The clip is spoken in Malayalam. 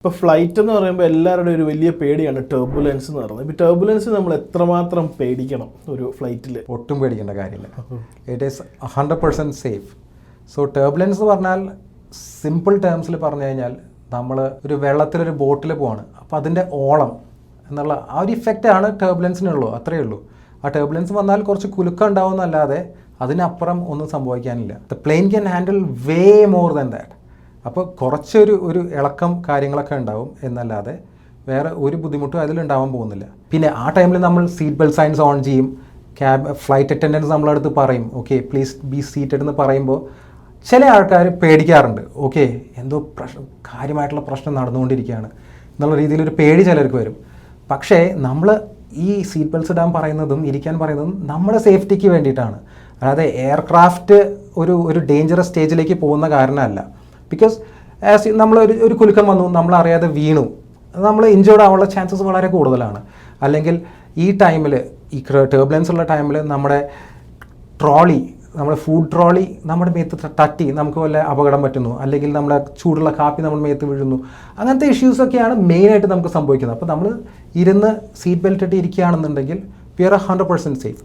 ഇപ്പോൾ ഫ്ലൈറ്റ് എന്ന് പറയുമ്പോൾ എല്ലാവരുടെയും ഒരു വലിയ പേടിയാണ് ടർബുലൻസ് എന്ന് പറയുന്നത്. ഇപ്പോൾ ടർബുലൻസ് നമ്മൾ എത്രമാത്രം പേടിക്കണം ഒരു ഫ്ലൈറ്റിൽ? ഒട്ടും പേടിക്കേണ്ട കാര്യമില്ല. It is 100% safe. So turbulence എന്ന് പറഞ്ഞാൽ സിമ്പിൾ ടേംസിൽ പറഞ്ഞു കഴിഞ്ഞാൽ നമ്മൾ ഒരു വെള്ളത്തിലൊരു ബോട്ടിൽ പോവാണ്, അപ്പോൾ അതിൻ്റെ ഓളം എന്നുള്ള ആ ഒരു ഇഫക്റ്റാണ് ടർബുലൻസിനുള്ളൂ, അത്രയേ ഉള്ളൂ. ആ ടർബുലൻസ് വന്നാൽ കുറച്ച് കുലുക്കം ഉണ്ടാവുമെന്നല്ലാതെ അതിനപ്പുറം ഒന്നും സംഭവിക്കാനില്ല. The plane can handle way more than that. അപ്പോൾ കുറച്ചൊരു ഇളക്കം കാര്യങ്ങളൊക്കെ ഉണ്ടാവും എന്നല്ലാതെ വേറെ ഒരു ബുദ്ധിമുട്ടും അതിലുണ്ടാവാൻ പോകുന്നില്ല. പിന്നെ ആ ടൈമിൽ നമ്മൾ സീറ്റ് ബെൽറ്റ് സൈൻസ് ഓൺ ചെയ്യും. ഫ്ലൈറ്റ് അറ്റൻഡൻസ് നമ്മളടുത്ത് പറയും, ഓക്കെ പ്ലീസ് ബി സീറ്റഡ് എന്ന് പറയുമ്പോൾ ചില ആൾക്കാർ പേടിക്കാറുണ്ട്. ഓക്കെ എന്തോ കാര്യമായിട്ടുള്ള പ്രശ്നം നടന്നുകൊണ്ടിരിക്കുകയാണ് എന്നുള്ള രീതിയിലൊരു പേടി ചിലർക്ക് വരും. പക്ഷേ നമ്മൾ ഈ സീറ്റ് ബെൽറ്റ്സ് ഇടാൻ പറയുന്നതും ഇരിക്കാൻ പറയുന്നതും നമ്മുടെ സേഫ്റ്റിക്ക് വേണ്ടിയിട്ടാണ്. അതായത് എയർക്രാഫ്റ്റ് ഒരു ഡേഞ്ചറസ് സ്റ്റേജിലേക്ക് പോകുന്ന കാരണമല്ല. ബിക്കോസ് നമ്മൾ ഒരു കുലുക്കം വന്നു, നമ്മളറിയാതെ വീണു, നമ്മൾ ഇഞ്ചേർഡ് ആവാനുള്ള ചാൻസസ് വളരെ കൂടുതലാണ്. അല്ലെങ്കിൽ ഈ ടൈമിൽ ഈ ടർബുലൻസ് ഉള്ള ടൈമിൽ നമ്മുടെ ഫുഡ് ട്രോളി നമ്മുടെ മേത്ത് തട്ടി നമുക്ക് വല്ല അപകടം പറ്റുന്നു, അല്ലെങ്കിൽ നമ്മുടെ ചൂടുള്ള കാപ്പി നമ്മുടെ മേത്ത് വീഴുന്നു, അങ്ങനത്തെ ഇഷ്യൂസൊക്കെയാണ് മെയിനായിട്ട് നമുക്ക് സംഭവിക്കുന്നത്. അപ്പോൾ നമ്മൾ ഇരുന്ന് സീറ്റ് ബെൽറ്റ് ഇട്ട് ഇരിക്കുകയാണെന്നുണ്ടെങ്കിൽ വി ആർ 100% സേഫ്.